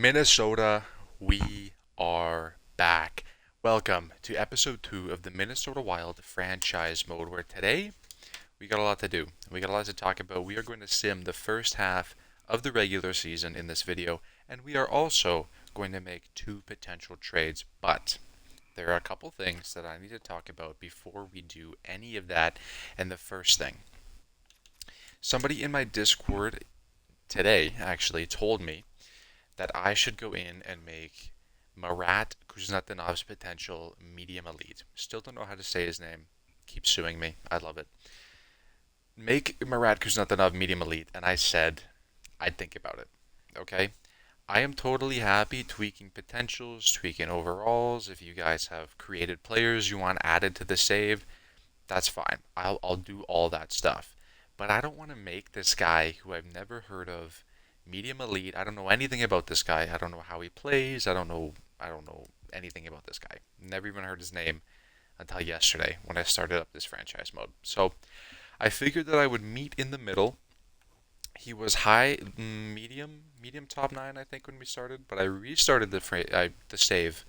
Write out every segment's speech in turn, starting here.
Minnesota, we are back. Welcome to episode 2 of the Minnesota Wild franchise mode, where today we got a lot to do. We got a lot to talk about. We are going to sim the first half of the regular season in this video, and we are also going to make two potential trades. But there are a couple things that I need to talk about before we do any of that. And the first thing, somebody in my Discord today actually told me that I should go in and make Marat Kuznetsov's potential medium elite. Still don't know how to say his name. Keep suing me. I love it. Make Marat Kuznetsov medium elite, and I said I'd think about it. Okay? I am totally happy tweaking potentials, tweaking overalls. If you guys have created players you want added to the save, that's fine. I'll do all that stuff. But I don't want to make this guy who I've never heard of medium elite. I don't know anything about this guy. I don't know how he plays. I don't know anything about this guy. Never even heard his name until yesterday when I started up this franchise mode. So I figured that I would meet in the middle. He was high, medium top 9, I think, when we started. But I restarted the save,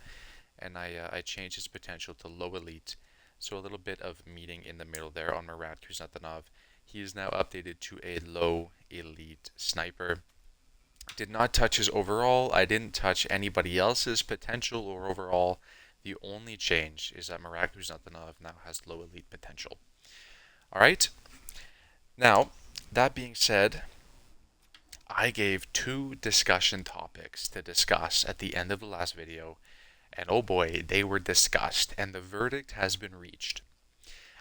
and I changed his potential to low elite. So a little bit of meeting in the middle there on Marat Kuznetsov. He is now updated to a low elite sniper. Did not touch his overall. I didn't touch anybody else's potential or overall. The only change is that Marat Kuznetsov now has low elite potential. All right. Now, that being said, I gave two discussion topics to discuss at the end of the last video, and oh boy, they were discussed, and the verdict has been reached.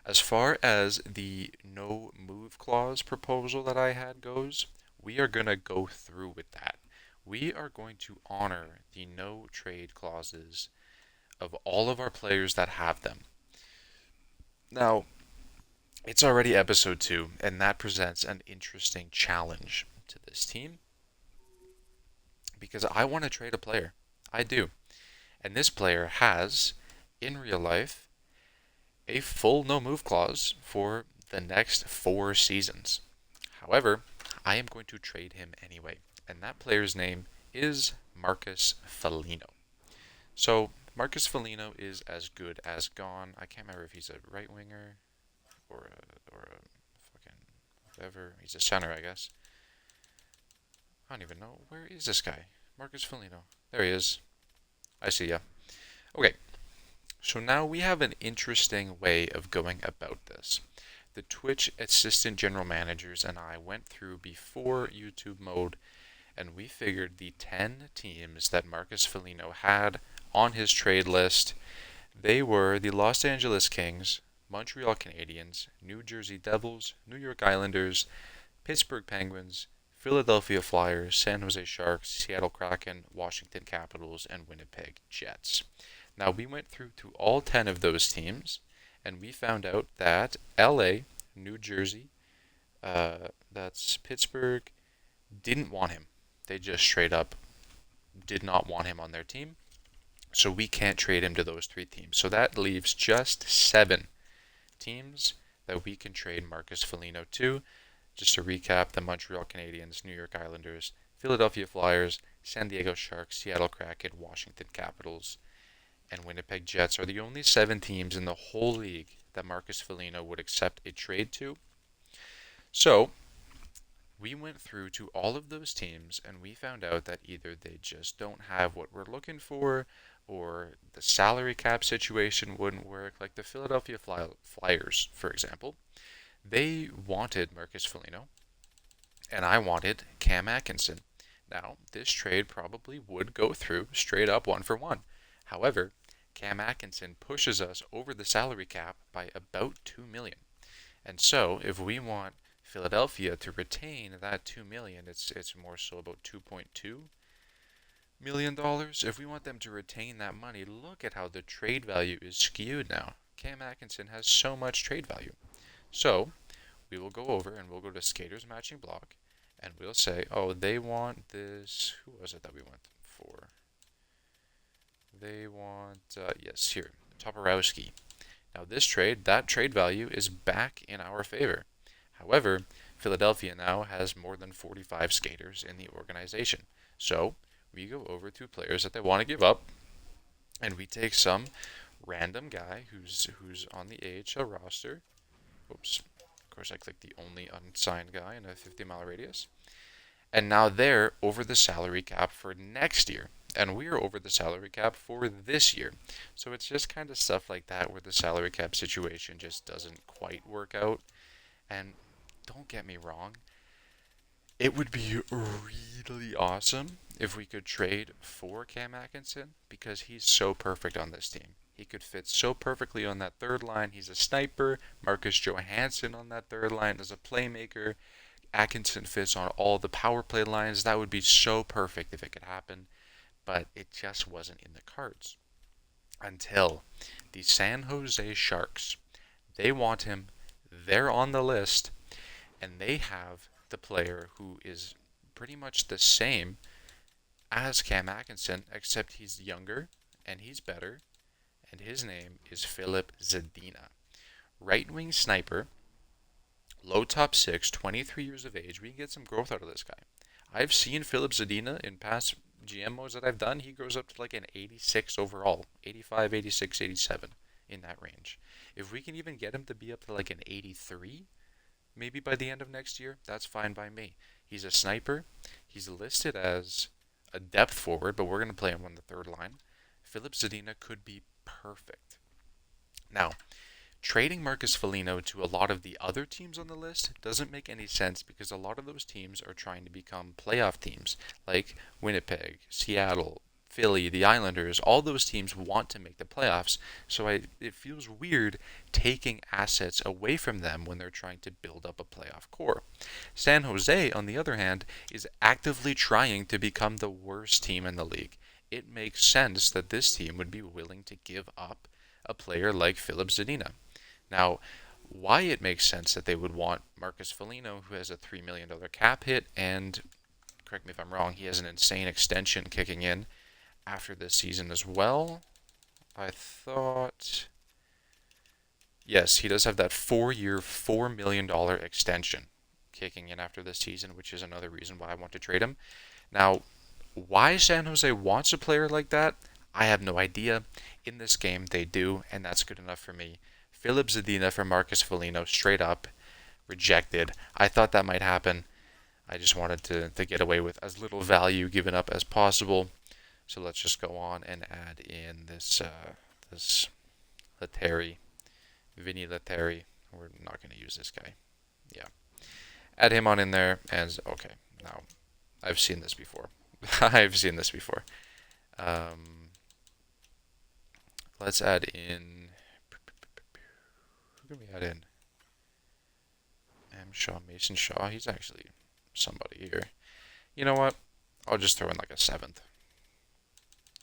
As far as the no move clause proposal that I had goes, we are going to go through with that. We are going to honor the no trade clauses of all of our players that have them. Now, it's already episode 2, and that presents an interesting challenge to this team because I want to trade a player. I do. And this player has, in real life, a full no move clause for the next 4 seasons. However, I am going to trade him anyway, and that player's name is Marcus Foligno. So, Marcus Foligno is as good as gone. I can't remember if he's a right winger or a fucking whatever. He's a center, I guess. I don't even know. Where is this guy? Marcus Foligno. There he is. I see ya. Okay, so now we have an interesting way of going about this. The Twitch assistant general managers and I went through before YouTube mode, and we figured the 10 teams that Marcus Foligno had on his trade list. They were the Los Angeles Kings, Montreal Canadiens, New Jersey Devils, New York Islanders, Pittsburgh Penguins, Philadelphia Flyers, San Jose Sharks, Seattle Kraken, Washington Capitals, and Winnipeg Jets. Now, we went through to all 10 of those teams, and we found out that LA, New Jersey, that's Pittsburgh, didn't want him. They just straight up did not want him on their team. So we can't trade him to those 3 teams. So that leaves just 7 teams that we can trade Marcus Foligno to. Just to recap, the Montreal Canadiens, New York Islanders, Philadelphia Flyers, San Diego Sharks, Seattle Kraken, Washington Capitals, and Winnipeg Jets are the only 7 teams in the whole league that Marcus Foligno would accept a trade to. So, we went through to all of those teams, and we found out that either they just don't have what we're looking for, or the salary cap situation wouldn't work, like the Philadelphia Flyers, for example. They wanted Marcus Foligno, and I wanted Cam Atkinson. Now, this trade probably would go through straight up 1-for-1. However, Cam Atkinson pushes us over the salary cap by about $2 million. And so, if we want Philadelphia to retain that $2 million, it's more so about $2.2 million. If we want them to retain that money, look at how the trade value is skewed now. Cam Atkinson has so much trade value. So, we will go over and we'll go to Skaters Matching Block, and we'll say, oh, they want this. Who was it that we went for? They want, yes, here, Toporowski. Now this trade, that trade value is back in our favor. However, Philadelphia now has more than 45 skaters in the organization. So we go over to players that they want to give up, and we take some random guy who's on the AHL roster. Oops. Of course, I clicked the only unsigned guy in a 50-mile radius. And now they're over the salary cap for next year. And we're over the salary cap for this year. So it's just kind of stuff like that where the salary cap situation just doesn't quite work out. And don't get me wrong, it would be really awesome if we could trade for Cam Atkinson because he's so perfect on this team. He could fit so perfectly on that third line. He's a sniper. Marcus Johansson on that third line is a playmaker. Atkinson fits on all the power play lines. That would be so perfect if it could happen, but it just wasn't in the cards until the San Jose Sharks. They want him. They're on the list, and they have the player who is pretty much the same as Cam Atkinson, except he's younger and he's better, and his name is Filip Zadina. Right wing sniper, low top 6, 23 years of age. We can get some growth out of this guy. I've seen Filip Zadina in past GM modes that I've done. He goes up to like an 86 overall, 85, 86, 87 in that range. If we can even get him to be up to like an 83, maybe by the end of next year, that's fine by me. He's a sniper. He's listed as a depth forward, but we're going to play him on the third line. Filip Zadina could be perfect. Now, trading Marcus Foligno to a lot of the other teams on the list doesn't make any sense because a lot of those teams are trying to become playoff teams, like Winnipeg, Seattle, Philly, the Islanders. All those teams want to make the playoffs, so it feels weird taking assets away from them when they're trying to build up a playoff core. San Jose, on the other hand, is actively trying to become the worst team in the league. It makes sense that this team would be willing to give up a player like Filip Zadina. Now, why it makes sense that they would want Marcus Foligno, who has a $3 million cap hit, and, correct me if I'm wrong, he has an insane extension kicking in after this season as well. I thought... Yes, he does have that 4-year, $4 million extension kicking in after this season, which is another reason why I want to trade him. Now, why San Jose wants a player like that, I have no idea. In this game, they do, and that's good enough for me. Filip Zadina for Marcus Foligno, straight up, rejected. I thought that might happen. I just wanted to get away with as little value given up as possible. So let's just go on and add in this Letteri, Vinny Letteri. We're not going to use this guy. Yeah. Add him on in there, and okay, now, I've seen this before. I've seen this before. Let's add in... Who can we add in? Mason Shaw. He's actually somebody here. You know what? I'll just throw in like a 7th.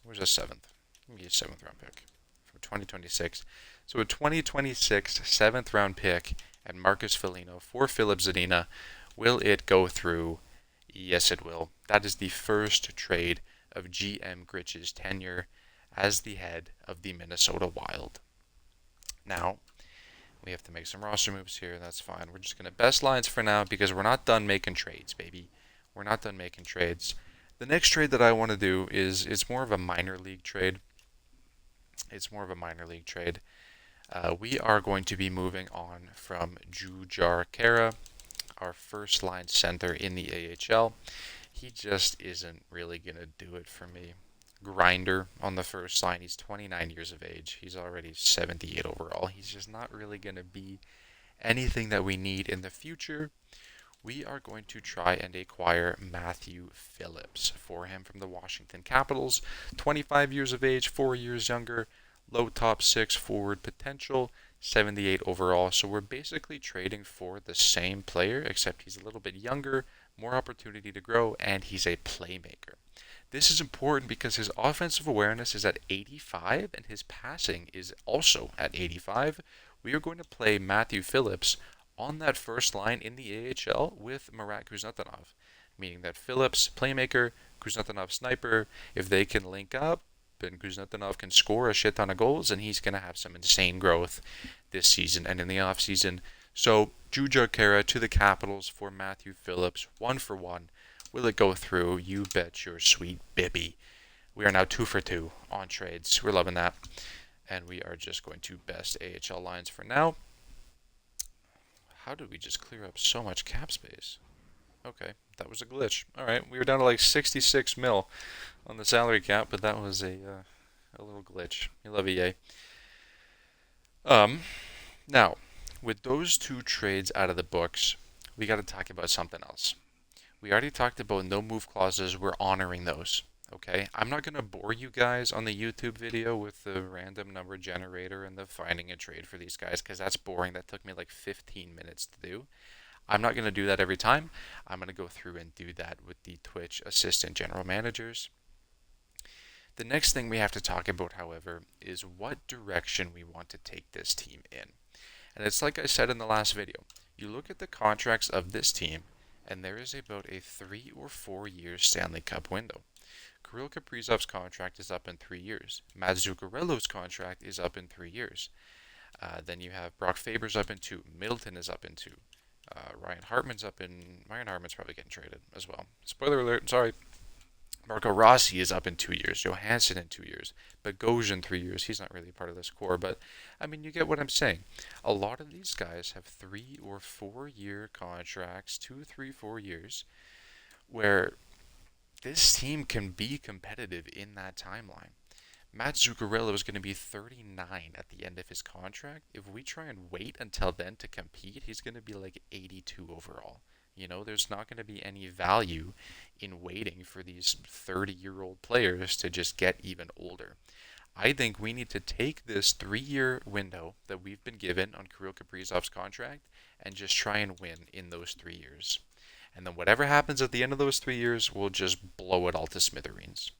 Where's a 7th? Give me a 7th round pick from 2026. So a 2026 7th round pick and Marcus Foligno for Filip Zadina. Will it go through? Yes, it will. That is the first trade of GM Gritch's tenure as the head of the Minnesota Wild. Now, we have to make some roster moves here. That's fine. We're just going to best lines for now because we're not done making trades, baby. We're not done making trades. The next trade that I want to do is it's more of a minor league trade. We are going to be moving on from Jujar Kara, our first line center in the AHL. He just isn't really going to do it for me. Grinder on the first line. He's 29 years of age. He's already 78 overall. He's just not really going to be anything that we need in the future. We are going to try and acquire Matthew Phillips for him from the Washington Capitals. 25 years of age, 4 years younger, low top 6 forward potential, 78 overall. So we're basically trading for the same player, except he's a little bit younger, more opportunity to grow, and he's a playmaker. This is important because his offensive awareness is at 85 and his passing is also at 85. We are going to play Matthew Phillips on that first line in the AHL with Marat Kuznetsov, meaning that Phillips, playmaker, Kuznetsov, sniper, if they can link up and Kuznetsov can score a shit ton of goals, and he's going to have some insane growth this season and in the offseason. So, Jujar Kara to the Capitals for Matthew Phillips, 1-for-1. Will it go through? You bet your sweet bibby. We are now 2 for 2 on trades. We're loving that. And we are just going to best AHL lines for now. How did we just clear up so much cap space? Okay, that was a glitch. All right, we were down to like 66 mil on the salary cap, but that was a little glitch. You love EA. Um, Now, with those two trades out of the books, we got to talk about something else. We already talked about no move clauses. We're honoring those. Okay, I'm not going to bore you guys on the YouTube video with the random number generator and the finding a trade for these guys because that's boring. That took me like 15 minutes to do. I'm not going to do that every time. I'm going to go through and do that with the Twitch assistant general managers. The next thing we have to talk about, however, is what direction we want to take this team in. And it's like I said in the last video. You look at the contracts of this team, and there is about a 3 or 4 year Stanley Cup window. Kirill Kaprizov's contract is up in 3 years. Matt Zuccarello's contract is up in 3 years. Then you have Brock Faber's up in 2. Middleton is up in 2. Ryan Hartman's up in... Ryan Hartman's probably getting traded as well. Spoiler alert, sorry. Marco Rossi is up in 2 years. Johansson in 2 years. Bogosian 3 years. He's not really part of this core, but I mean, you get what I'm saying. A lot of these guys have 3 or 4 year contracts, 2, 3, 4 years, where this team can be competitive in that timeline. Matt Zuccarello is going to be 39 at the end of his contract. If we try and wait until then to compete, he's going to be like 82 overall. You know, there's not going to be any value in waiting for these 30-year-old players to just get even older. I think we need to take this 3-year window that we've been given on Kirill Kaprizov's contract and just try and win in those 3 years. And then whatever happens at the end of those 3 years, we'll just blow it all to smithereens.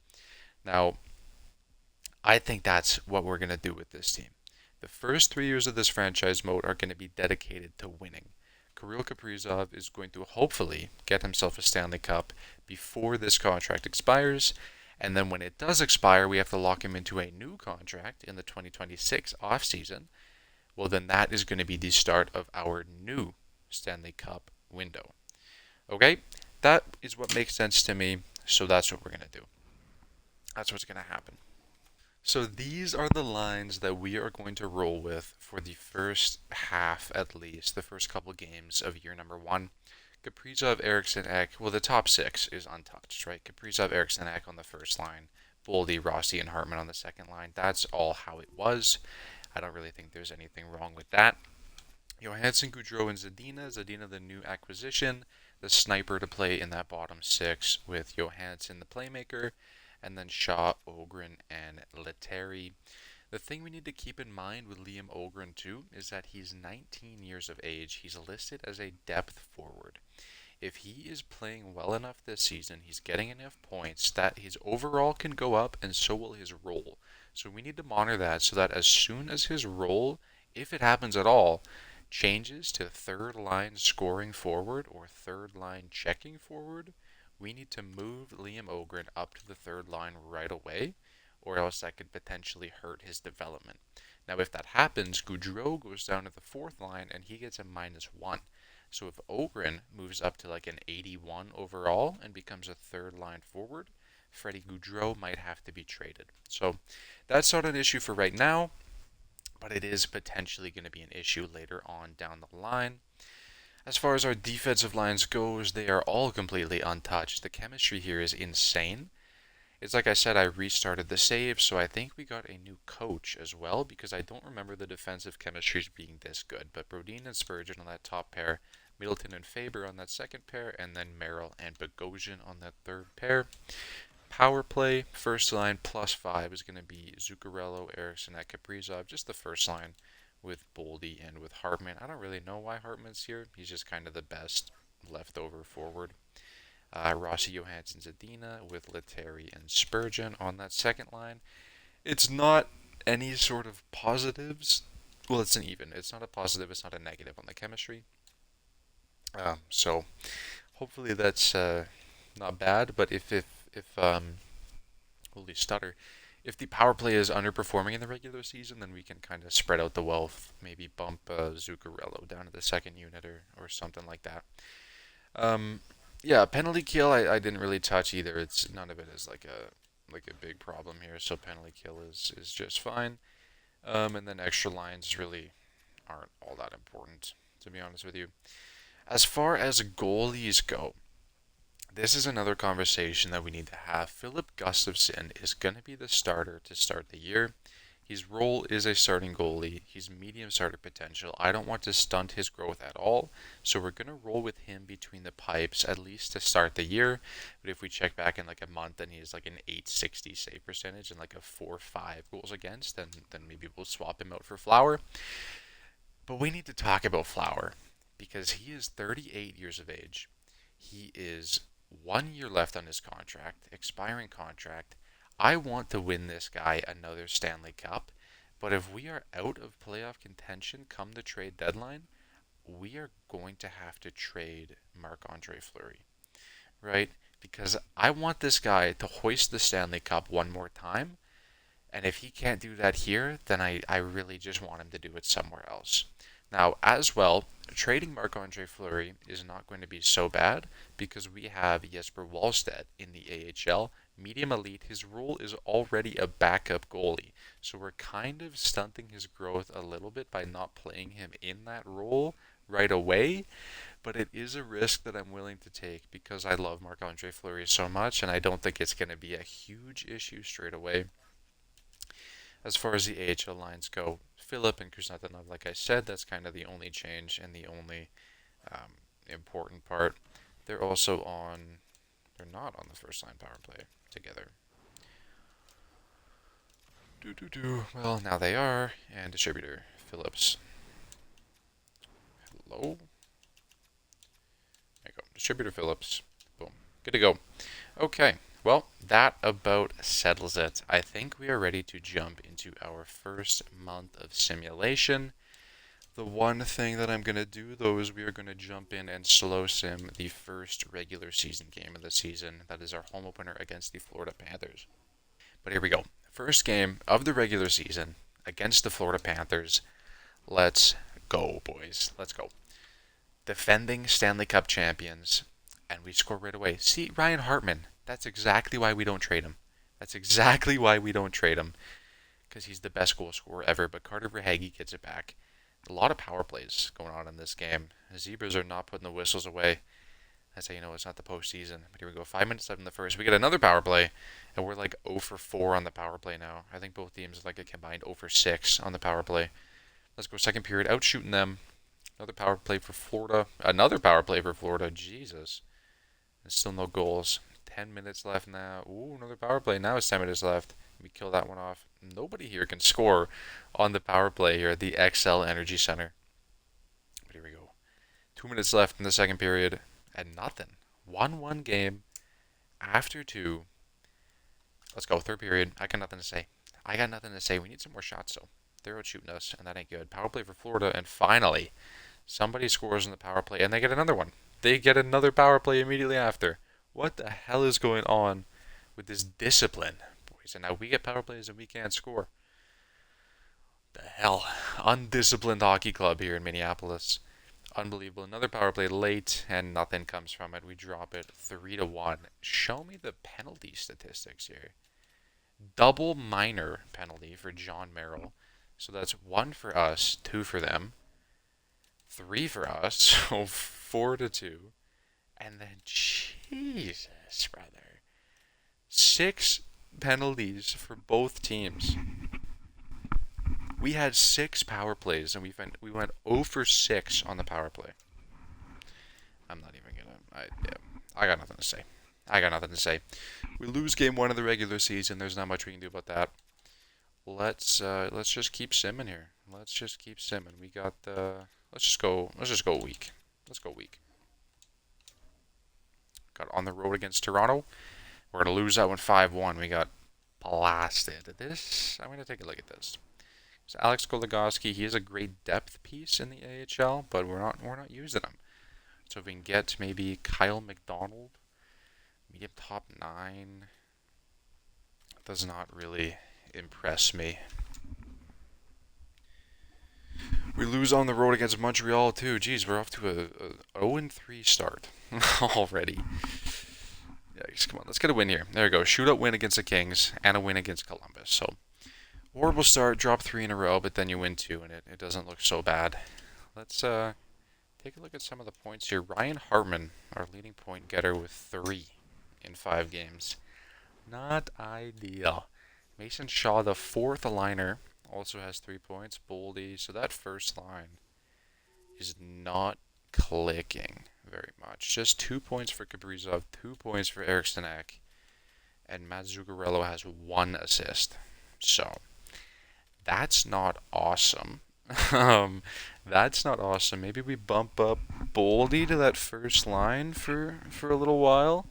Now, I think that's what we're going to do with this team. The first 3 years of this franchise mode are going to be dedicated to winning. Kirill Kaprizov is going to hopefully get himself a Stanley Cup before this contract expires, and then when it does expire, we have to lock him into a new contract in the 2026 offseason. Well, then that is going to be the start of our new Stanley Cup window. Okay? That is what makes sense to me, so that's what we're going to do. That's what's going to happen. So these are the lines that we are going to roll with for the first half, at least, the first couple games of year number 1. Kaprizov, Eriksson, Ek. Well, the top 6 is untouched, right? Kaprizov, Eriksson, Ek on the first line. Boldy, Rossi, and Hartman on the second line. That's all how it was. I don't really think there's anything wrong with that. Johansson, Gaudreau, and Zadina. Zadina, the new acquisition. The sniper to play in that bottom 6 with Johansson, the playmaker. And then Shaw, Ogren, and Letteri. The thing we need to keep in mind with Liam Ogren, too, is that he's 19 years of age. He's listed as a depth forward. If he is playing well enough this season, he's getting enough points that his overall can go up, and so will his role. So we need to monitor that so that as soon as his role, if it happens at all, changes to third line scoring forward or third line checking forward, we need to move Liam Ogren up to the third line right away, or else that could potentially hurt his development. Now, if that happens, Gaudreau goes down to the fourth line, and he gets a -1. So if Ogren moves up to like an 81 overall and becomes a third line forward, Freddie Gaudreau might have to be traded. So that's not an issue for right now, but it is potentially going to be an issue later on down the line. As far as our defensive lines goes, they are all completely untouched. The chemistry here is insane. It's like I said, I restarted the save, so I think we got a new coach as well, because I don't remember the defensive chemistries being this good. But Brodin and Spurgeon on that top pair, Middleton and Faber on that second pair, and then Merrill and Bogosian on that third pair. Power play, first line +5 is going to be Zuccarello, Eriksson, and Kaprizov, just the first line with Boldy and with Hartman. I don't really know why Hartman's here. He's just kind of the best leftover forward. Rossi, Johansson, Zadina with Letteri and Spurgeon on that second line. It's not any sort of positives. Well, it's an even. It's not a positive. It's not a negative on the chemistry. So hopefully that's not bad. But if holy stutter. If the power play is underperforming in the regular season, then we can kind of spread out the wealth, maybe bump Zuccarello down to the second unit or something like that. Yeah, penalty kill I didn't really touch either. It's none of it is like a big problem here, so penalty kill is just fine. And then extra lines really aren't all that important, to be honest with you. As far as goalies go, this is another conversation that we need to have. Philip Gustafsson is going to be the starter to start the year. His role is a starting goalie. He's medium starter potential. I don't want to stunt his growth at all, so we're going to roll with him between the pipes at least to start the year. But if we check back in like a month and he's like an 860 save percentage and like a 4-5 goals against, then maybe we'll swap him out for Flower. But we need to talk about Flower because he is 38 years of age. He is 1 year left on his contract, expiring contract. I want to win this guy another Stanley Cup, but if we are out of playoff contention come the trade deadline, we are going to have to trade Marc-Andre Fleury, right? Because I want this guy to hoist the Stanley Cup one more time, and if he can't do that here, then I really just want him to do it somewhere else. Now, as well, trading Marc-Andre Fleury is not going to be so bad because we have Jesper Wallstedt in the AHL, medium elite. His role is already a backup goalie. So we're kind of stunting his growth a little bit by not playing him in that role right away. But it is a risk that I'm willing to take because I love Marc-Andre Fleury so much, and I don't think it's going to be a huge issue straight away. As far as the AHL lines go, Philip and Kuznetsov, like I said, that's kind of the only change and the only important part. They're also on, they're not on the first line power play together. Well, now they are. And distributor Phillips. Hello. There you go. Distributor Phillips. Boom. Good to go. Okay. Well, that about settles it. I think we are ready to jump into our first month of simulation. The one thing that I'm going to do, though, is we are going to jump in and slow sim the first regular season game of the season. That is our home opener against the Florida Panthers. But here we go. First game of the regular season against the Florida Panthers. Let's go, boys. Let's go. Defending Stanley Cup champions, and we score right away. See, Ryan Hartman. That's exactly why we don't trade him. That's exactly why we don't trade him. Because he's the best goal scorer ever. But Carter Verhaeghe gets it back. A lot of power plays going on in this game. The Zebras are not putting the whistles away. That's how you know it's not the postseason. But here we go. 5 minutes left in the first. We get another power play, and we're like 0 for 4 on the power play now. I think both teams like a combined 0 for 6 on the power play. Let's go second period. Out shooting them. Another power play for Florida. Another power play for Florida. Jesus. And still no goals. 10 minutes left now. Ooh, another power play. Now it's 10 minutes left. We kill that one off. Nobody here can score on the power play here at the XL Energy Center. But here we go. 2 minutes left in the second period. And nothing. 1-1 game. After two. Let's go. Third period. I got nothing to say. I got nothing to say. We need some more shots, though. They're out shooting us, and that ain't good. Power play for Florida, and finally, somebody scores in the power play, and they get another one. They get another power play immediately after. What the hell is going on with this discipline, boys? And now we get power plays and we can't score. The hell? Undisciplined hockey club here in Minneapolis. Unbelievable. Another power play late, and nothing comes from it. We drop it 3-1. Show me the penalty statistics here. Double minor penalty for John Merrill. So that's 1 for us, 2 for them, 3 for us, so 4-2. And then, Jesus, brother. 6 penalties for both teams. We had 6 power plays, and we went 0 for 6 on the power play. I'm not even gonna. I got nothing to say. I got nothing to say. We lose game 1 of the regular season. There's not much we can do about that. Let's just keep simming here. Let's just keep simming. We got let's just go weak. Let's go weak. Got on the road against Toronto. We're gonna lose that one 5-1. We got blasted. I'm gonna take a look at this. So Alex Goligoski, he is a great depth piece in the AHL, but we're not using him. So if we can get maybe Kyle McDonald, medium top 9, does not really impress me. We lose on the road against Montreal too. Jeez, we're off to a 0-3 start already. Yikes, come on, let's get a win here. There we go. Shootout win against the Kings and a win against Columbus. So, horrible start, drop 3 in a row, but then you win 2 and it doesn't look so bad. Let's take a look at some of the points here. Ryan Hartman, our leading point getter with 3 in 5 games. Not ideal. Mason Shaw, the fourth liner, also has 3 points. Boldy, so that first line is not clicking very much. Just 2 points for Kaprizov, 2 points for Eric Stanek, and Matt Zuccarello has 1 assist. So, that's not awesome. That's not awesome. Maybe we bump up Boldy to that first line for a little while.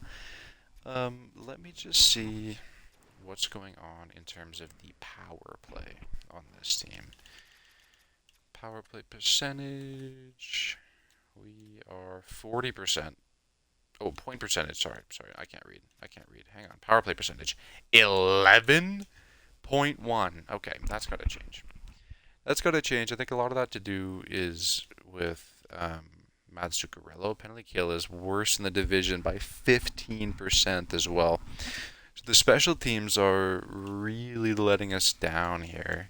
Let me just see what's going on in terms of the power play on this team. Power play percentage. We are 40%. Oh, point percentage. Sorry, I can't read. Hang on. Power play percentage. 11.1. Okay, that's got to change. I think a lot of that to do is with Matt Zuccarello. Penalty kill is worse in the division by 15% as well. So the special teams are really letting us down here.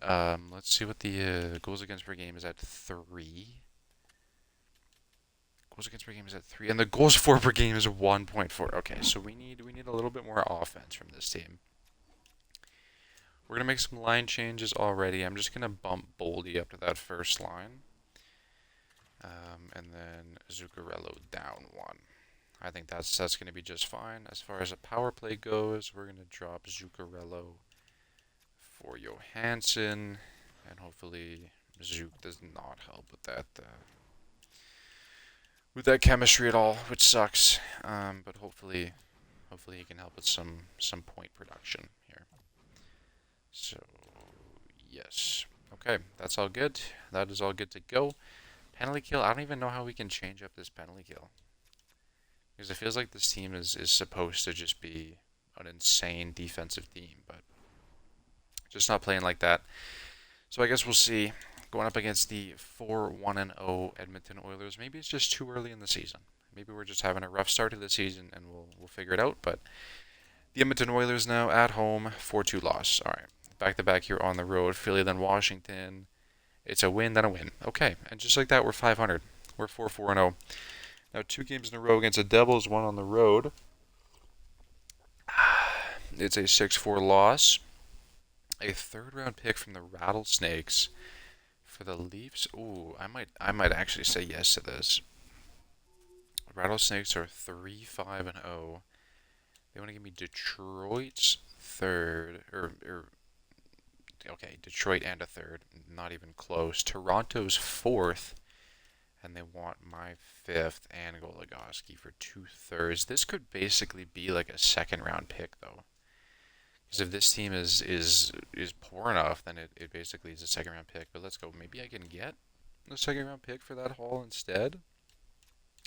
Let's see what the goals against per game is at 3. Goals against per game is at 3, and the goals for per game is 1.4. Okay, so we need a little bit more offense from this team. We're gonna make some line changes already. I'm just gonna bump Boldy up to that first line, and then Zuccarello down 1. I think that's gonna be just fine. As far as a power play goes, we're gonna drop Zuccarello for Johansson, and hopefully Zook does not help with that chemistry at all, which sucks. But hopefully he can help with some point production here. So yes, okay, that's all good. That is all good to go. Penalty kill. I don't even know how we can change up this penalty kill, because it feels like this team is supposed to just be an insane defensive team, but just not playing like that. So I guess we'll see. Going up against the 4-1-0 Edmonton Oilers. Maybe it's just too early in the season. Maybe we're just having a rough start to the season, and we'll figure it out. But the Edmonton Oilers now at home, 4-2 loss. All right, back to back here on the road. Philly, then Washington. It's a win, then a win. Okay, and just like that, we're 500. We're 4-4-0. Now 2 games in a row against the Devils, 1 on the road. It's a 6-4 loss. A 3rd round pick from the Rattlesnakes for the Leafs. Ooh, I might actually say yes to this. Rattlesnakes are 3-5-0. They want to give me Detroit's 3rd, okay, Detroit and a 3rd, not even close. Toronto's 4th, and they want my 5th and Goligoski for 2/3. This could basically be like a 2nd round pick though. Because if this team is poor enough, then it basically is a 2nd round pick. But let's go. Maybe I can get the 2nd round pick for that haul instead.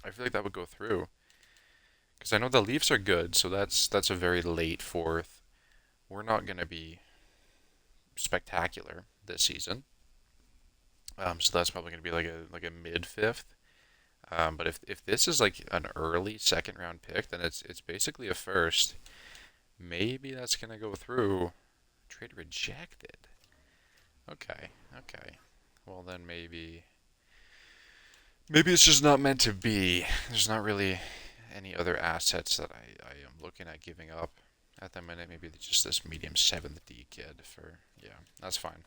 I feel like that would go through. Because I know the Leafs are good, so that's a very late 4th. We're not going to be spectacular this season. So that's probably going to be like a mid 5th. But if this is like an early 2nd round pick, then it's basically a 1st. Maybe that's going to go through. Trade rejected. Okay. Well, then maybe it's just not meant to be. There's not really any other assets that I am looking at giving up at the minute. Maybe just this medium 7th D kid for, yeah, that's fine.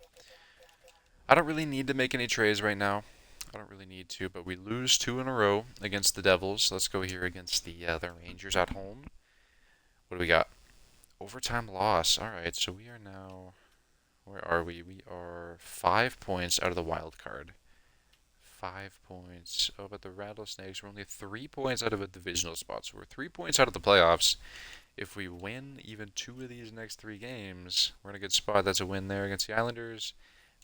I don't really need to make any trades right now. I don't really need to, but we lose 2 in a row against the Devils. Let's go here against the Rangers at home. What do we got? Overtime loss. Alright, so we are now... Where are we? We are 5 points out of the wild card. 5 points. Oh, but the Rattlesnakes, we're only 3 points out of a divisional spot. So we're 3 points out of the playoffs. If we win even 2 of these next 3 games, we're in a good spot. That's a win there against the Islanders,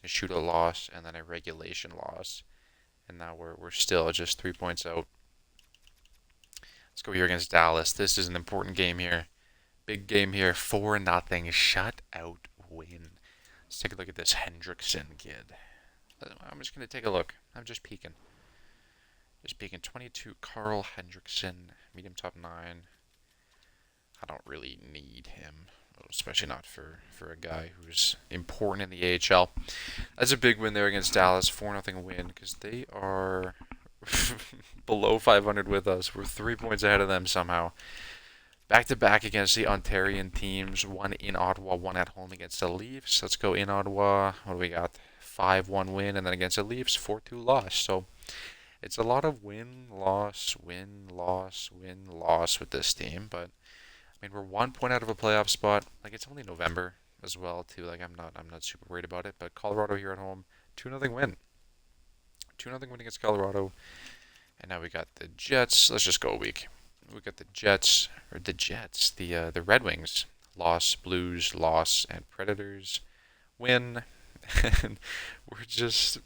a shootout loss, and then a regulation loss. And now we're still just 3 points out. Let's go here against Dallas. This is an important game here. Big game here, 4-0 shutout win. Let's take a look at this Hendrickson kid. I'm just gonna take a look. I'm just peeking. Just peeking. 22, Carl Hendrickson, medium top 9. I don't really need him, especially not for a guy who's important in the AHL. That's a big win there against Dallas, 4-0 win, because they are below 500 with us. We're 3 points ahead of them somehow. Back to back against the Ontarian teams, one in Ottawa, one at home against the Leafs. Let's go in Ottawa. What do we got? 5-1 win, and then against the Leafs, 4-2 loss. So it's a lot of win, loss, win, loss, win, loss with this team. But I mean, we're 1 point out of a playoff spot. Like, it's only November as well, too. Like, I'm not super worried about it. But Colorado here at home, 2-0 win. 2-0 win against Colorado. And now we got the Jets. Let's just go a week. We got the Jets, the Red Wings, loss, Blues, loss, and Predators win. And we're just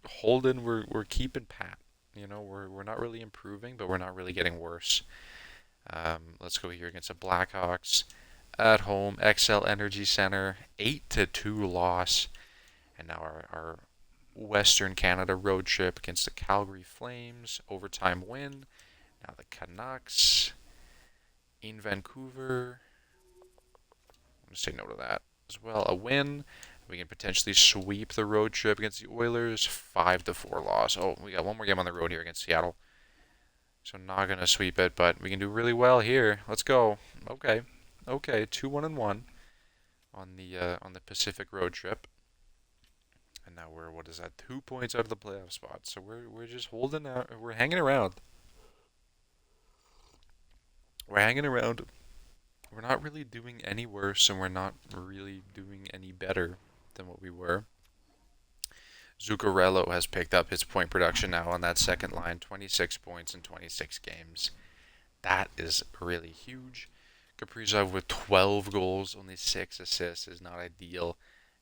holding. We're keeping pat. We're not really improving, but we're not really getting worse. Let's go here against the Blackhawks at home, XL Energy Center, 8-2 loss, and now our Western Canada road trip against the Calgary Flames, overtime win. Now the Canucks in Vancouver. I'm going to say no to that as well. A win. We can potentially sweep the road trip against the Oilers. 5-4 loss. Oh, we got one more game on the road here against Seattle. So not going to sweep it, but we can do really well here. Let's go. Okay. 2-1-1 on the Pacific road trip. And now we're, what is that, 2 points out of the playoff spot. So we're just holding out. We're hanging around. We're hanging around. We're not really doing any worse, and we're not really doing any better than what we were. Zuccarello has picked up his point production now on that second line, 26 points in 26 games. That is really huge. Kaprizov with 12 goals, only 6 assists is not ideal.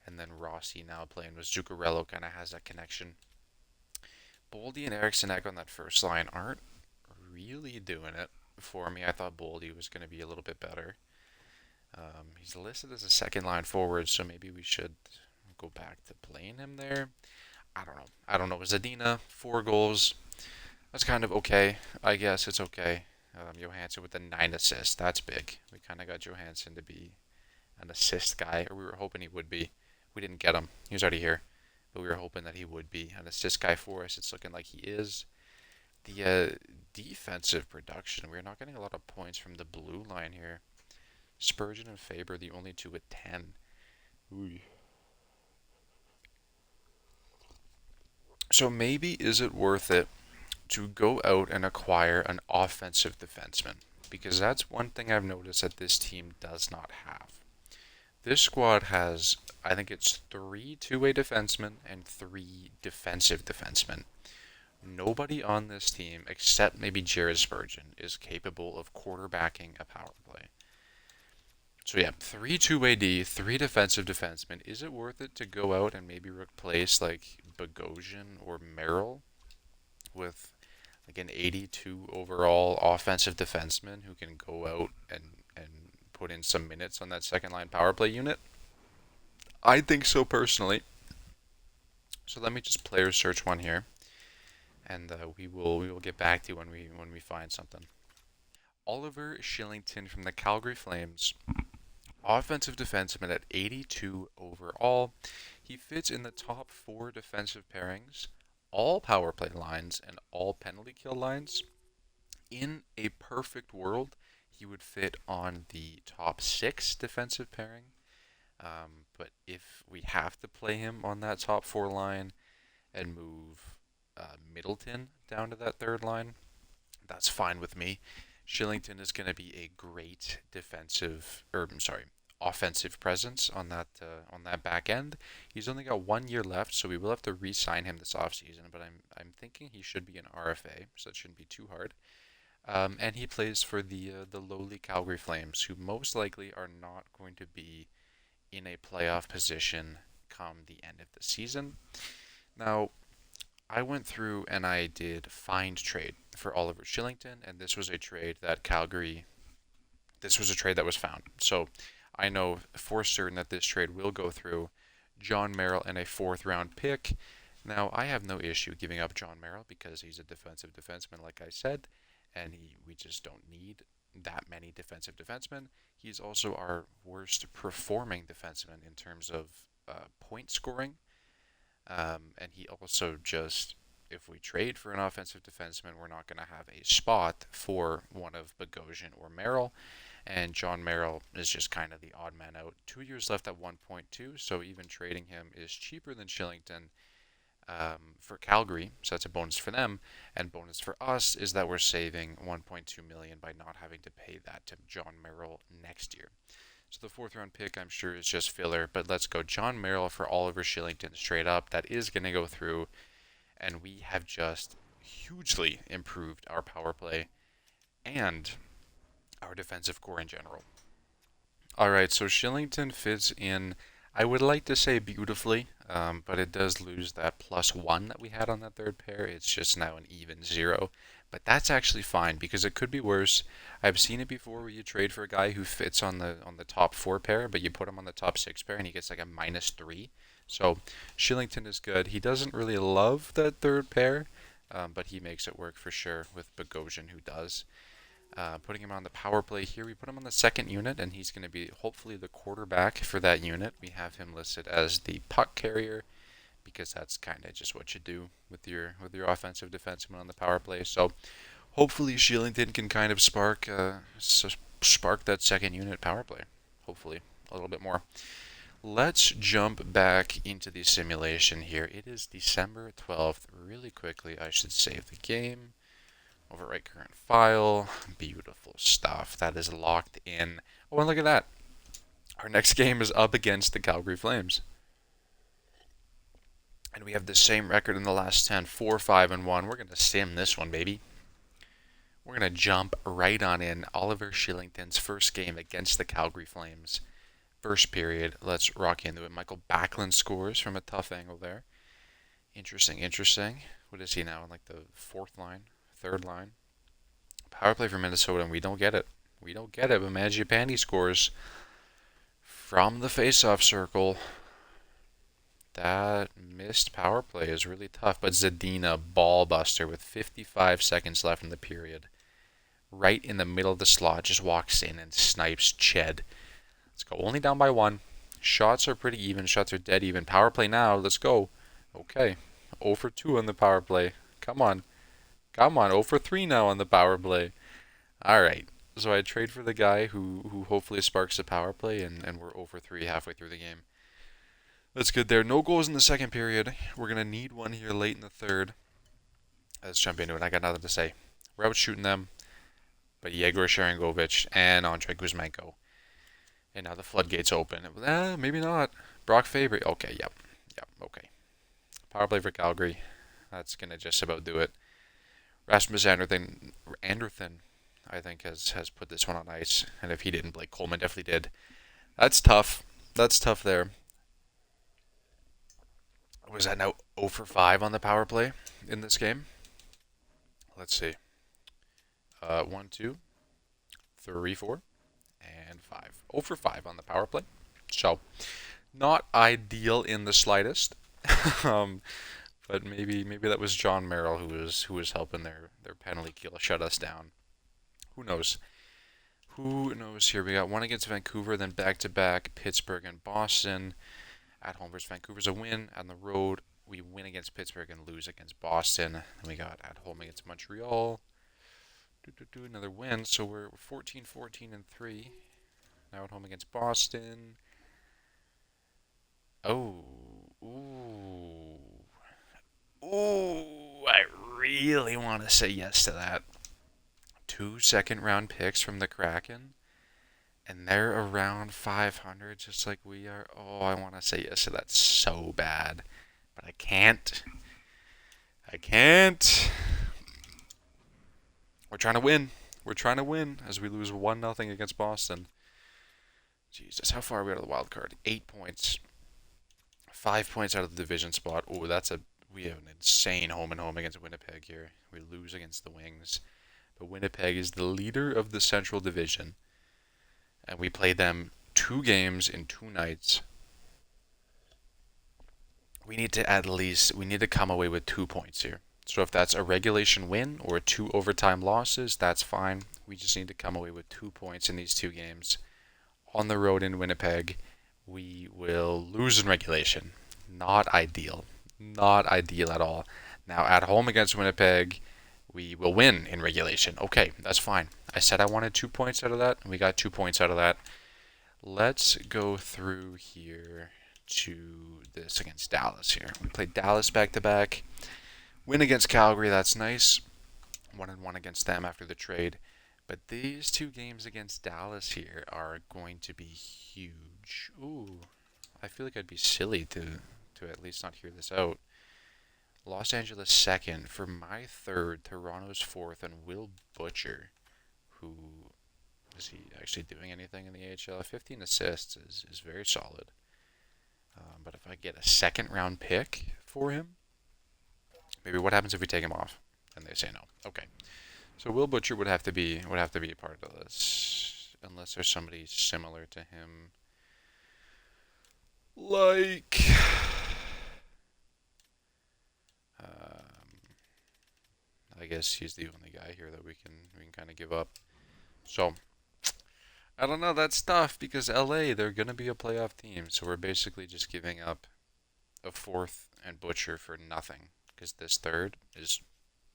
And then Rossi now playing with Zuccarello kind of has that connection. Boldy and Eriksson Ek on that first line aren't really doing it for me. I thought Boldy was going to be a little bit better. He's listed as a second line forward, so maybe we should go back to playing him there. I don't know. Zadina, 4 goals. That's kind of okay. I guess it's okay. Johansson with the 9 assists. That's big. We kind of got Johansson to be an assist guy, or we were hoping he would be. We didn't get him. He was already here. But we were hoping that he would be an assist guy for us. It's looking like he is. The defensive production, we're not getting a lot of points from the blue line here. Spurgeon and Faber, the only two with 10. Ooh. So maybe is it worth it to go out and acquire an offensive defenseman? Because that's one thing I've noticed that this team does not have. This squad has, I think it's 3 two-way defensemen and 3 defensive defensemen. Nobody on this team, except maybe Jared Spurgeon, is capable of quarterbacking a power play. So yeah, 3 two-way D, 3 defensive defensemen. Is it worth it to go out and maybe replace like Bogosian or Merrill with like an 82 overall offensive defenseman who can go out and put in some minutes on that second line power play unit? I think so personally. So let me just player search one here, and we will get back to you when we find something. Oliver Shillington from the Calgary Flames, offensive defenseman at 82 overall. He fits in the top 4 defensive pairings, all power play lines, and all penalty kill lines. In a perfect world, he would fit on the top 6 defensive pairing. But if we have to play him on that top 4 line and move Middleton down to that third line, that's fine with me. Shillington is going to be a great offensive presence on that back end. He's only got 1 year left, so we will have to re-sign him this offseason. But I'm thinking he should be an RFA, so it shouldn't be too hard. And he plays for the lowly Calgary Flames, who most likely are not going to be in a playoff position come the end of the season. Now, I went through and I did find trade for Oliver Shillington, and this was a trade that was found. So I know for certain that this trade will go through. John Merrill and a 4th round pick. Now, I have no issue giving up John Merrill because he's a defensive defenseman, like I said, and we just don't need that many defensive defensemen. He's also our worst performing defenseman in terms of point scoring. And he also just, if we trade for an offensive defenseman, we're not going to have a spot for one of Bogosian or Merrill. And John Merrill is just kind of the odd man out. 2 years left at 1.2, so even trading him is cheaper than Shillington for Calgary, so that's a bonus for them. And bonus for us is that we're saving 1.2 million by not having to pay that to John Merrill next year. So the fourth round pick, I'm sure, is just filler, but let's go John Merrill for Oliver Shillington straight up. That is going to go through, and we have just hugely improved our power play and our defensive core in general. All right, so Shillington fits in, I would like to say beautifully, but it does lose that +1 that we had on that third pair. It's just now an even 0. But that's actually fine because it could be worse. I've seen it before where you trade for a guy who fits on the top 4 pair, but you put him on the top 6 pair and he gets like a -3. So Shillington is good. He doesn't really love that third pair, but he makes it work for sure with Bogosian, who does. Putting him on the power play here, we put him on the second unit, and he's going to be hopefully the quarterback for that unit. We have him listed as the puck carrier because that's kind of just what you do with your offensive defenseman on the power play. So hopefully Shillington can kind of spark that second unit power play. Hopefully a little bit more. Let's jump back into the simulation here. It is December 12th. Really quickly, I should save the game. Overwrite current file. Beautiful stuff. That is locked in. Oh, and look at that. Our next game is up against the Calgary Flames. And we have the same record in the last 10, 4-5-1. We're going to sim this one, baby. We're going to jump right on in. Oliver Shillington's first game against the Calgary Flames. First period. Let's rock into it. Michael Backlund scores from a tough angle there. Interesting. What is he now? In like the fourth line? Third line. Power play for Minnesota, and we don't get it. But Mangiapane scores from the face-off circle. That missed power play is really tough, but Zadina, ball buster with 55 seconds left in the period. Right in the middle of the slot, just walks in and snipes Ched. Let's go. Only down by 1. Shots are pretty even. Shots are dead even. Power play now. Let's go. Okay. 0 for 2 on the power play. Come on. 0 for 3 now on the power play. All right. So I trade for the guy who hopefully sparks the power play, and we're 0 for 3 halfway through the game. That's good there. No goals in the second period. We're going to need one here late in the third. Let's jump into it. I got nothing to say. We're out shooting them. But Yegor Sharangovich and Andrei Kuzmenko. And now the floodgates open. Maybe not. Brock Faber. Okay, yep, okay. Power play for Calgary. That's going to just about do it. Rasmus Anderson, I think, has put this one on ice. And if he didn't, Blake Coleman definitely did. That's tough. There. Was that now 0 for 5 on the power play in this game? Let's see. 1, 2, 3, 4, and 5. 0 for 5 on the power play. So, not ideal in the slightest. But maybe that was John Merrill who was helping their penalty kill shut us down. Who knows? Here we got one against Vancouver, then back-to-back Pittsburgh and Boston. At home versus Vancouver's a win. On the road, we win against Pittsburgh and lose against Boston. Then we got at home against Montreal. Another win. So we're 14, 14, and 3. Now at home against Boston. Oh. Ooh. I really want to say yes to that. 2 second-round picks from the Kraken. And they're around 500, just like we are. Oh, I want to say yes to that so bad. But I can't. We're trying to win as we lose 1-0 against Boston. Jesus, how far are we out of the wild card? 8 points. 5 points out of the division spot. Oh, we have an insane home and home against Winnipeg here. We lose against the Wings. But Winnipeg is the leader of the Central Division. And we play them 2 games in 2 nights. we need to come away with 2 points here. So if that's a regulation win or two overtime losses, that's fine. We just need to come away with 2 points in these two games. On the road in Winnipeg, we will lose in regulation. Not ideal. Not ideal at all. Now, at home against Winnipeg, we will win in regulation. Okay, that's fine. I said I wanted 2 points out of that, and we got 2 points out of that. Let's go through here to this against Dallas here. We played Dallas back-to-back. Win against Calgary, that's nice. 1-1 against them after the trade. But these two games against Dallas here are going to be huge. Ooh, I feel like I'd be silly to at least not hear this out. Los Angeles second for my third, Toronto's fourth, and Will Butcher, who is he actually doing anything in the AHL? 15 assists is very solid. But if I get a second round pick for him, maybe what happens if we take him off? And they say no. Okay. So Will Butcher would have to be a part of this, unless there's somebody similar to him. Like I guess he's the only guy here that we can kind of give up. So I don't know. That's tough because LA, they're gonna be a playoff team, so we're basically just giving up a fourth and Butcher for nothing because this third is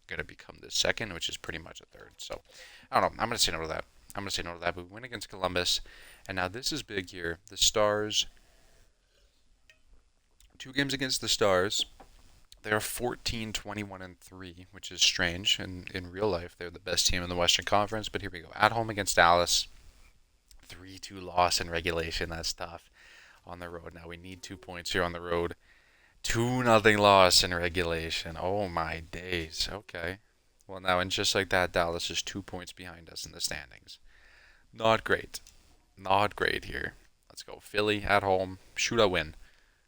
gonna become the second, which is pretty much a third. So I don't know. I'm gonna say no to that. But we win against Columbus, and now this is big here. The Stars. 2 games against the Stars. They are 14, 21, and 3, which is strange. And in real life, they're the best team in the Western Conference. But here we go. At home against Dallas. 3-2 loss in regulation. That's tough. On the road. Now we need 2 points here on the road. 2-0 loss in regulation. Oh my days. Okay. Well, now, and just like that, Dallas is 2 points behind us in the standings. Not great. Not great here. Let's go. Philly at home. Shootout win.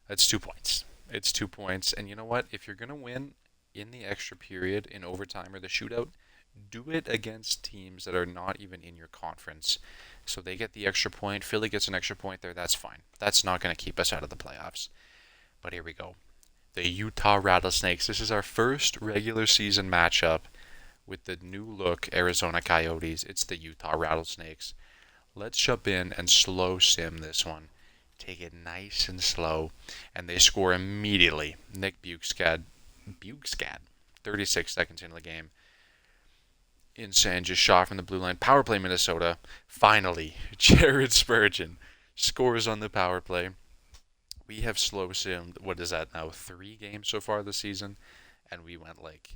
That's 2 points. It's 2 points. And you know what? If you're going to win in the extra period, in overtime, or the shootout, do it against teams that are not even in your conference. So they get the extra point. Philly gets an extra point there. That's fine. That's not going to keep us out of the playoffs. But here we go. The Utah Rattlesnakes. This is our first regular season matchup with the new look Arizona Coyotes. It's the Utah Rattlesnakes. Let's jump in and slow sim this one. Take it nice and slow. And they score immediately. Nick Bukestad, 36 seconds into the game. Insane, just shot from the blue line. Power play, Minnesota. Finally, Jared Spurgeon scores on the power play. We have slow simmed, what is that now, 3 games so far this season, and we went like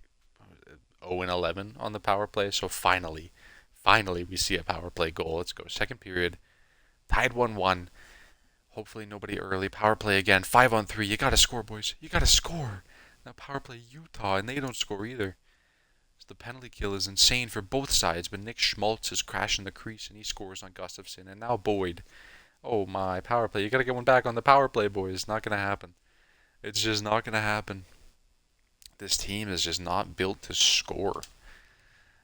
0-11 on the power play. So finally we see a power play goal. Let's go. Second period, tied 1-1. Hopefully nobody early. Power play again, 5-on-3. You gotta score, boys. You gotta score. Now power play Utah, and they don't score either. So the penalty kill is insane for both sides, but Nick Schmaltz is crashing the crease, and he scores on Gustafsson, and now Boyd. Oh my, power play. You gotta get one back on the power play, boys. It's not gonna happen. It's just not gonna happen. This team is just not built to score.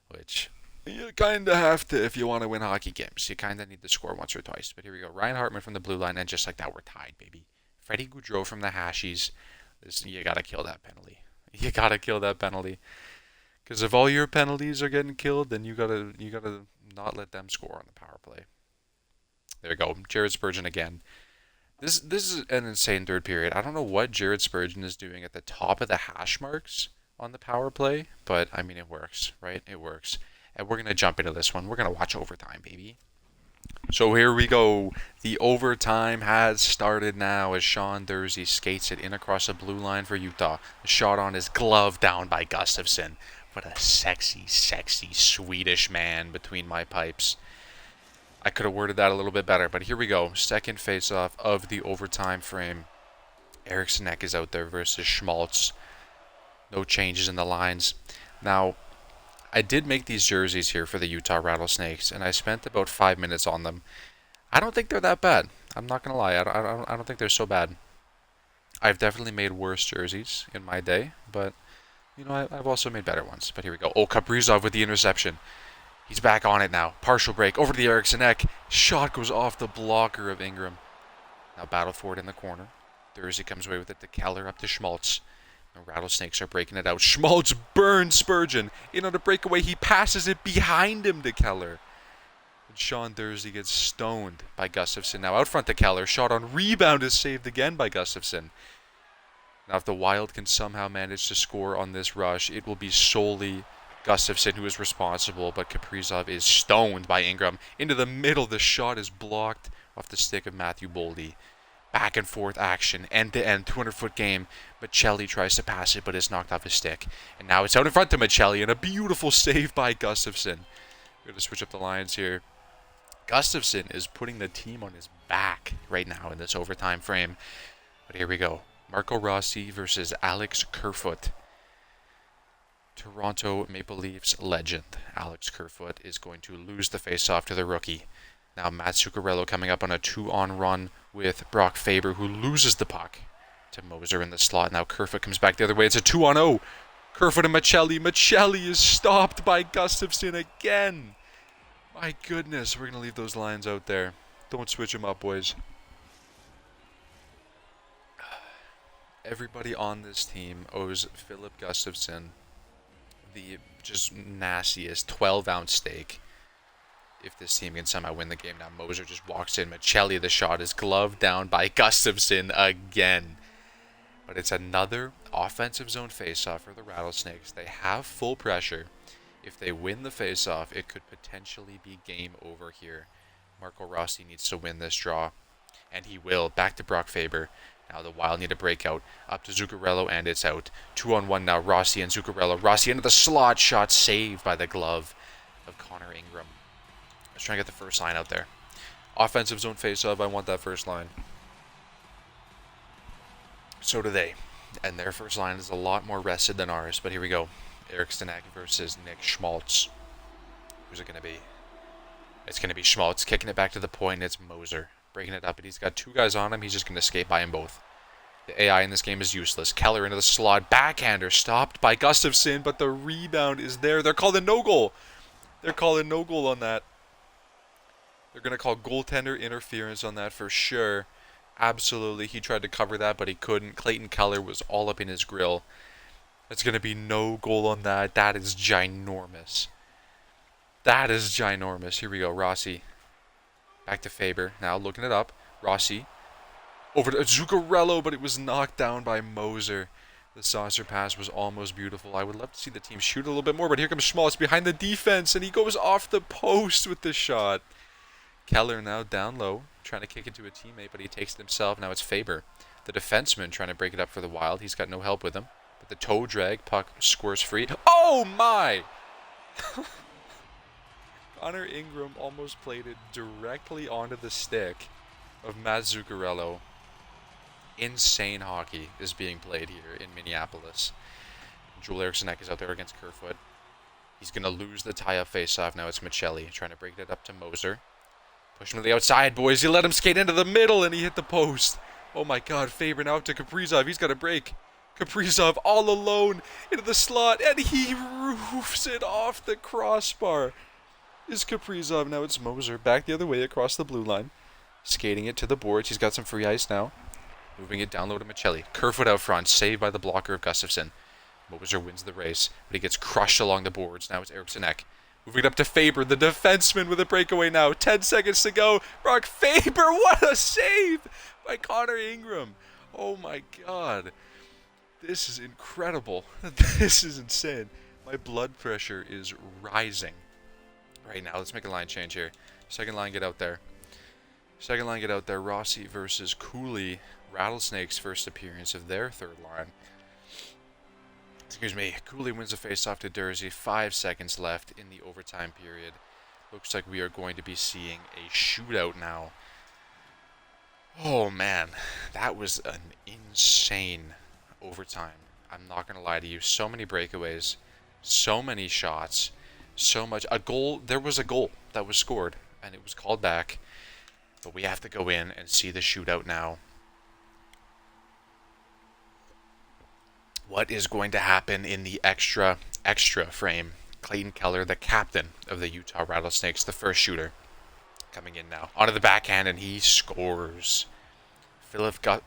Which you kinda have to if you want to win hockey games. You kinda need to score once or twice. But here we go. Ryan Hartman from the blue line, and just like that, we're tied, baby. Freddie Gaudreau from the Hashies. You gotta kill that penalty. You gotta kill that penalty. Because if all your penalties are getting killed, then you gotta not let them score on the power play. There we go. Jared Spurgeon again. This is an insane third period. I don't know what Jared Spurgeon is doing at the top of the hash marks on the power play, but I mean it works, right? It works. And we're gonna jump into this one. We're gonna watch overtime, baby. So here we go. The overtime has started now as Sean Durzi skates it in across the blue line for Utah. A shot on his glove down by Gustafsson. What a sexy, sexy Swedish man between my pipes. I could have worded that a little bit better, but here we go. Second face-off of the overtime frame. Eriksson Ek is out there versus Schmaltz. No changes in the lines. Now, I did make these jerseys here for the Utah Rattlesnakes, and I spent about 5 minutes on them. I don't think they're that bad. I'm not going to lie. I don't think they're so bad. I've definitely made worse jerseys in my day, but, you know, I've also made better ones. But here we go. Oh, Kaprizov with the interception. He's back on it now. Partial break. Over to the Eriksson Ek. Shot goes off the blocker of Ingram. Now battle for it in the corner. Thursday comes away with it to Keller, up to Schmaltz. The Rattlesnakes are breaking it out. Schmaltz burns Spurgeon. In on a breakaway, he passes it behind him to Keller. And Sean Thursday gets stoned by Gustafsson. Now out front to Keller. Shot on rebound is saved again by Gustafsson. Now if the Wild can somehow manage to score on this rush, it will be solely Gustafsson who is responsible, but Kaprizov is stoned by Ingram. Into the middle, the shot is blocked off the stick of Matthew Boldy. Back and forth action, end-to-end, 200-foot game. Michelli tries to pass it, but is knocked off his stick. And now it's out in front to Michelli, and a beautiful save by Gustafsson. We're going to switch up the lines here. Gustafsson is putting the team on his back right now in this overtime frame. But here we go. Marco Rossi versus Alex Kerfoot. Toronto Maple Leafs legend Alex Kerfoot is going to lose the faceoff to the rookie. Now Matt Zuccarello coming up on a 2-on run with Brock Faber, who loses the puck to Moser in the slot. Now Kerfoot comes back the other way. It's a 2-on-0. Kerfoot and Michelli. Michelli is stopped by Gustafsson again. My goodness, we're going to leave those lines out there. Don't switch them up, boys. Everybody on this team owes Philip Gustafsson the just nastiest 12-ounce steak if this team can somehow win the game. Now Moser just walks in. Michelli, the shot is gloved down by Gustafsson again. But it's another offensive zone faceoff for the Rattlesnakes. They have full pressure. If they win the faceoff, it could potentially be game over here. Marco Rossi needs to win this draw, and he will. Back to Brock Faber. Now the Wild need a breakout. Up to Zuccarello, and it's out. 2-on-1 now, Rossi and Zuccarello. Rossi into the slot. Shot saved by the glove of Connor Ingram. Let's try and get the first line out there. Offensive zone face-off. I want that first line. So do they. And their first line is a lot more rested than ours. But here we go. Eric Stanek versus Nick Schmaltz. Who's it going to be? It's going to be Schmaltz. Kicking it back to the point. It's Moser. Breaking it up. And he's got two guys on him. He's just going to skate by them both. The AI in this game is useless. Keller into the slot. Backhander stopped by Gustafsson. But the rebound is there. They're calling no goal. They're calling no goal on that. They're going to call goaltender interference on that for sure. Absolutely. He tried to cover that, but he couldn't. Clayton Keller was all up in his grill. It's going to be no goal on that. That is ginormous. That is ginormous. Here we go. Rossi. Back to Faber. Now looking it up. Rossi. Over to Zuccarello, but it was knocked down by Moser. The saucer pass was almost beautiful. I would love to see the team shoot a little bit more, but here comes Schmaltz behind the defense, and he goes off the post with the shot. Keller now down low, trying to kick it to a teammate, but he takes it himself. Now it's Faber, the defenseman, trying to break it up for the Wild. He's got no help with him. But the toe drag, puck squirts free. Oh my! Connor Ingram almost played it directly onto the stick of Matt Zuccarello. Insane hockey is being played here in Minneapolis. Joel Eriksson is out there against Kerfoot. He's going to lose the tie-up face-off. Now it's Michelli trying to break it up to Moser. Push him to the outside, boys. He let him skate into the middle, and he hit the post. Oh, my God. Faber now to Kaprizov. He's got a break. Kaprizov all alone into the slot, and he roofs it off the crossbar. Is Kaprizov. Now it's Moser back the other way across the blue line. Skating it to the boards. He's got some free ice now. Moving it down low to Michelli. Kerfoot out front. Saved by the blocker of Gustafsson. Moser wins the race, but he gets crushed along the boards. Now it's Eriksson. Moving it up to Faber, the defenseman with a breakaway now. 10 seconds to go. Brock Faber, what a save by Connor Ingram. Oh my God. This is incredible. This is insane. My blood pressure is rising right now. Let's make a line change here. Second line, get out there. Second line, get out there. Rossi versus Cooley. Rattlesnakes' first appearance of their third line. Excuse me. Cooley wins the face-off to Dursey. 5 seconds left in the overtime period. Looks like we are going to be seeing a shootout now. Oh, man. That was an insane overtime. I'm not going to lie to you. So many breakaways. So many shots. So much. A goal. There was a goal that was scored, and it was called back. But we have to go in and see the shootout now. What is going to happen in the extra frame? Clayton Keller, the captain of the Utah Rattlesnakes, the first shooter, coming in now. Onto the backhand, and he scores.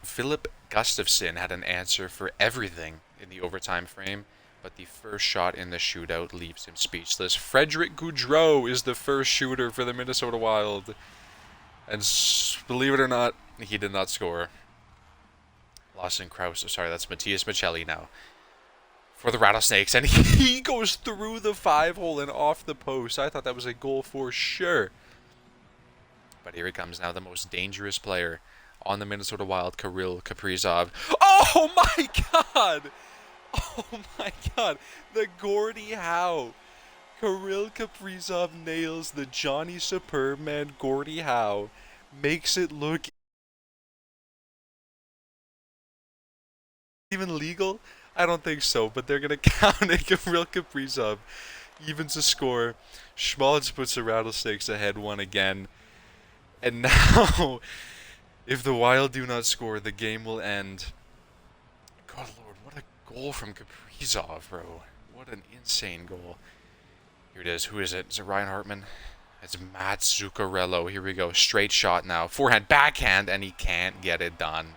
Philip Gustafson had an answer for everything in the overtime frame, but the first shot in the shootout leaves him speechless. Frederick Gaudreau is the first shooter for the Minnesota Wild, and believe it or not, he did not score. Lawson Krause, sorry, that's Matthias Michelli now for the Rattlesnakes, and he goes through the 5-hole and off the post. I thought that was a goal for sure. But here he comes now, the most dangerous player on the Minnesota Wild, Kirill Kaprizov. Oh my god! Oh my god! The Gordie Howe. Kirill Kaprizov nails the Johnny Superb man Gordie Howe. Makes it look even legal? I don't think so, but they're going to count it. Kirill Kaprizov evens the score. Schmaltz puts the Rattlesnakes ahead one again. And now, if the Wild do not score, the game will end. God Lord, what a goal from Kaprizov, bro. What an insane goal. Here it is. Who is it? Is it Ryan Hartman? It's Matt Zuccarello. Here we go. Straight shot now. Forehand, backhand, and he can't get it done.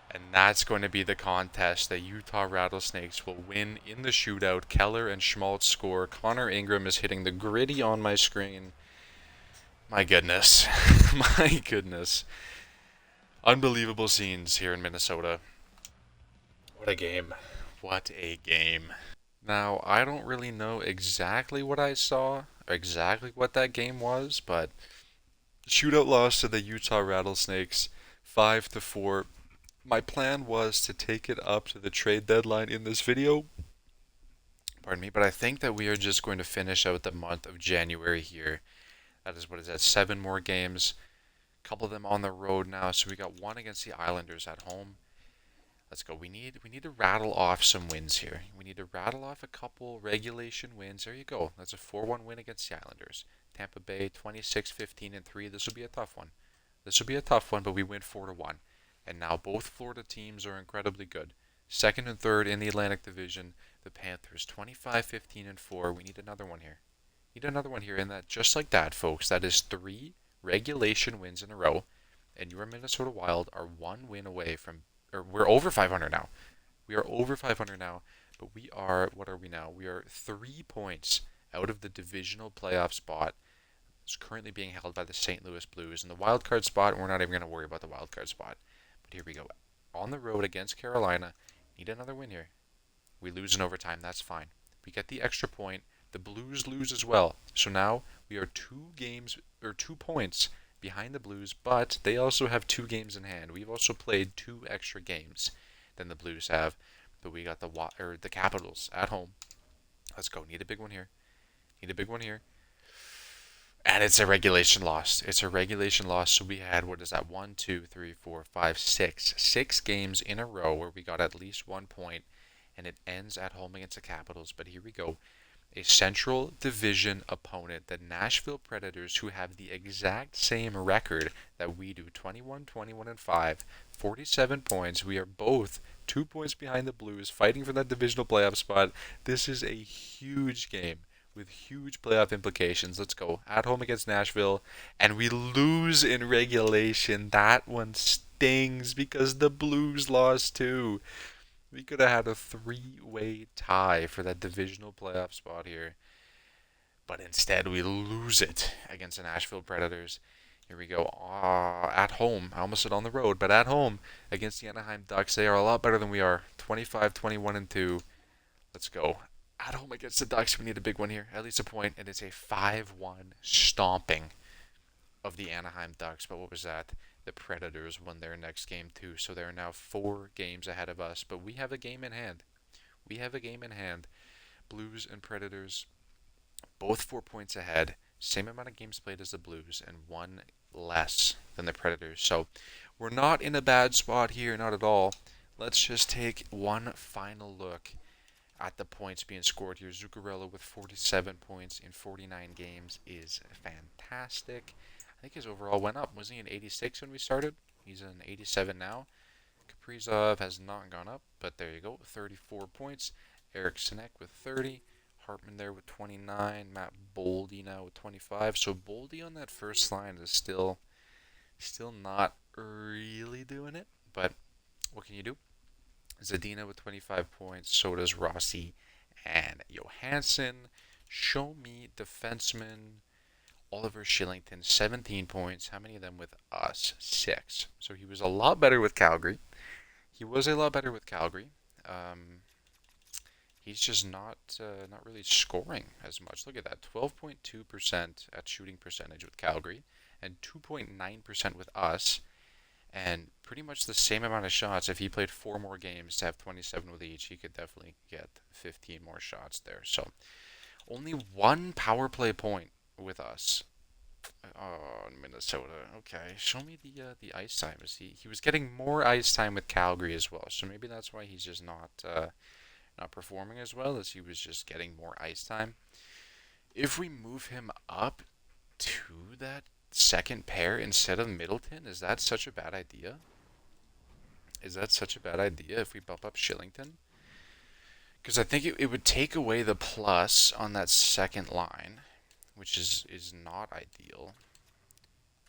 And that's going to be the contest. The Utah Rattlesnakes will win in the shootout. Keller and Schmaltz score. Connor Ingram is hitting the gritty on my screen. My goodness. My goodness. Unbelievable scenes here in Minnesota. What a game. What a game. Now, I don't really know exactly what I saw, or exactly what that game was, but shootout loss to the Utah Rattlesnakes, 5-4. My plan was to take it up to the trade deadline in this video. Pardon me, but I think that we are just going to finish out the month of January here. That is, what is that, 7 more games. A couple of them on the road now, so we got one against the Islanders at home. Let's go. We need to rattle off some wins here. We need to rattle off a couple regulation wins. There you go. That's a 4-1 win against the Islanders. Tampa Bay 26-15-3. This will be a tough one. This will be a tough one, but we win 4-1. And now both Florida teams are incredibly good. Second and third in the Atlantic Division, the Panthers 25-15-4. We need another one here. Need another one here, and that just like that, folks, that is 3 regulation wins in a row, and your Minnesota Wild are 1 win away from, or we're over 500 now. We are over 500 now, but we are, what are we now? We are 3 points out of the divisional playoff spot. It's currently being held by the St. Louis Blues. In the wild card spot, we're not even going to worry about the wild card spot. But here we go. On the road against Carolina, need another win here. We lose in overtime, that's fine. We get the extra point. The Blues lose as well. So now we are 2 points behind the Blues, but they also have 2 games in hand. We've also played 2 extra games than the Blues have. But we got the Capitals at home. Let's go. Need a big one here. Need a big one here. And it's a regulation loss. It's a regulation loss. So we had, what is that? 1, 2, 3, 4, 5, 6. 6 games in a row where we got at least 1 point. And it ends at home against the Capitals. But here we go. A Central Division opponent, the Nashville Predators, who have the exact same record that we do. 21-21-5. 47 points. We are both 2 points behind the Blues, fighting for that divisional playoff spot. This is a huge game with huge playoff implications. Let's go. At home against Nashville, and we lose in regulation. That one stings because the Blues lost too. We could have had a 3-way tie for that divisional playoff spot here. But instead, we lose it against the Nashville Predators. Here we go. At home. I almost said on the road, but at home against the Anaheim Ducks. They are a lot better than we are. 25-21-2. Let's go. At home against the Ducks, we need a big one here. At least a point. And it's a 5-1 stomping of the Anaheim Ducks. But what was that? The Predators won their next game too. So they're now 4 games ahead of us. But we have a game in hand. We have a game in hand. Blues and Predators, both 4 points ahead. Same amount of games played as the Blues and 1 less than the Predators. So we're not in a bad spot here, not at all. Let's just take one final look at the points being scored here. Zuccarello with 47 points in 49 games is fantastic. I think his overall went up. Wasn't he an 86 when we started? He's an 87 now. Kaprizov has not gone up, but there you go. 34 points. Eric Sinek with 30. Hartman there with 29. Matt Boldy now with 25. So Boldy on that first line is still not really doing it, but what can you do? Zadina with 25 points, so does Rossi and Johansson. Show me defenseman Oliver Shillington, 17 points. How many of them with us? 6. So he was a lot better with Calgary. He was a lot better with Calgary. Um, he's just not really scoring as much. Look at that, 12.2% at shooting percentage with Calgary, and 2.9% with us, and pretty much the same amount of shots. If he played 4 more games to have 27 with each, he could definitely get 15 more shots there. So only one power play point with us. Oh, Minnesota. Okay, show me the ice time. He was getting more ice time with Calgary as well, so maybe that's why he's just not performing as well, as he was just getting more ice time. If we move him up to that second pair instead of Middleton, is that such a bad idea? Is that such a bad idea if we bump up Shillington? Because I think it would take away the plus on that second line, which is not ideal.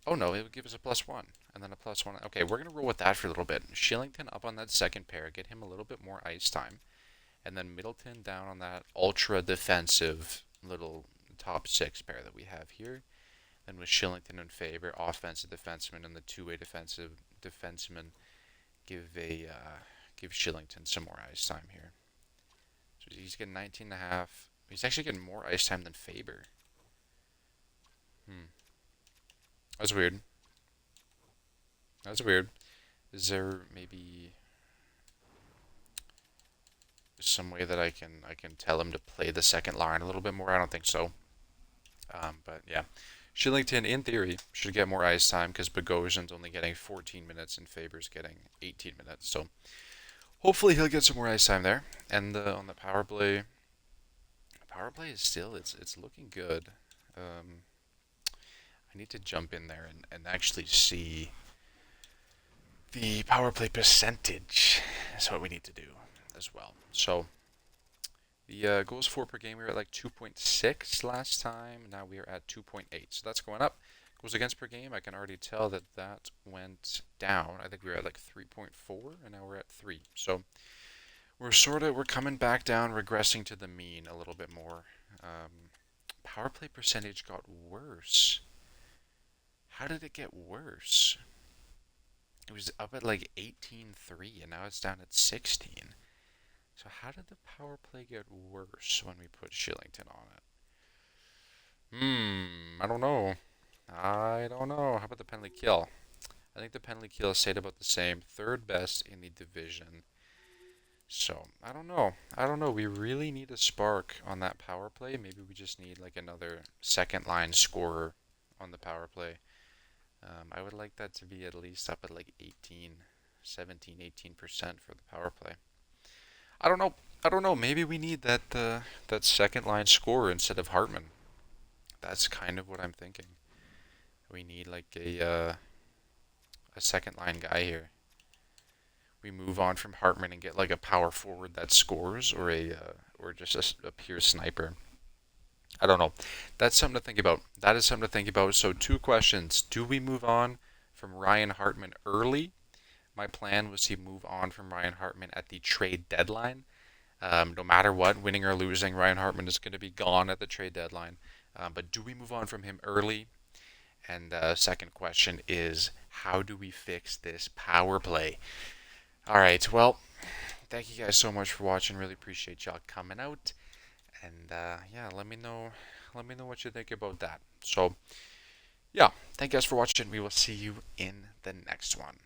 Oh no, it would give us a +1 and then a +1. Okay, we're gonna roll with that for a little bit. Shillington up on that second pair, get him a little bit more ice time, and then Middleton down on that ultra defensive little top 6 pair that we have here. Then with Shillington in favor, offensive defenseman and the two-way defensive defenseman give Shillington some more ice time here. So he's getting 19 and a half. He's actually getting more ice time than Faber. Hmm. That's weird. That's weird. Is there maybe some way that I can tell him to play the second line a little bit more? I don't think so. But yeah, Shillington in theory should get more ice time because Bogosian's only getting 14 minutes and Faber's getting 18 minutes. So hopefully he'll get some more ice time there. And on the power play is still it's looking good. I need to jump in there and actually see the power play percentage. That's what we need to do as well. So the goals for per game, we were at like 2.6 last time. Now we are at 2.8. So that's going up. Goals against per game, I can already tell that went down. I think we were at like 3.4, and now we're at 3. So we're coming back down, regressing to the mean a little bit more. Power play percentage got worse. How did it get worse? It was up at like 18.3, and now it's down at 16. So how did the power play get worse when we put Shillington on it? I don't know. I don't know. How about the penalty kill? I think the penalty kill stayed about the same. Third best in the division. So, I don't know. I don't know. We really need a spark on that power play. Maybe we just need like another second line scorer on the power play. I would like that to be at least up at like 18, 17, 18% for the power play. I don't know. I don't know. Maybe we need that second line scorer instead of Hartman. That's kind of what I'm thinking. We need like a second line guy here. We move on from Hartman and get like a power forward that scores, or just a pure sniper. I don't know. That's something to think about. That is something to think about. So 2 questions. Do we move on from Ryan Hartman early? My plan was to move on from Ryan Hartman at the trade deadline. No matter what, winning or losing, Ryan Hartman is going to be gone at the trade deadline. But do we move on from him early? And second question is, how do we fix this power play? All right, well, thank you guys so much for watching. Really appreciate y'all coming out. And yeah, let me know what you think about that. So yeah, thank you guys for watching. We will see you in the next one.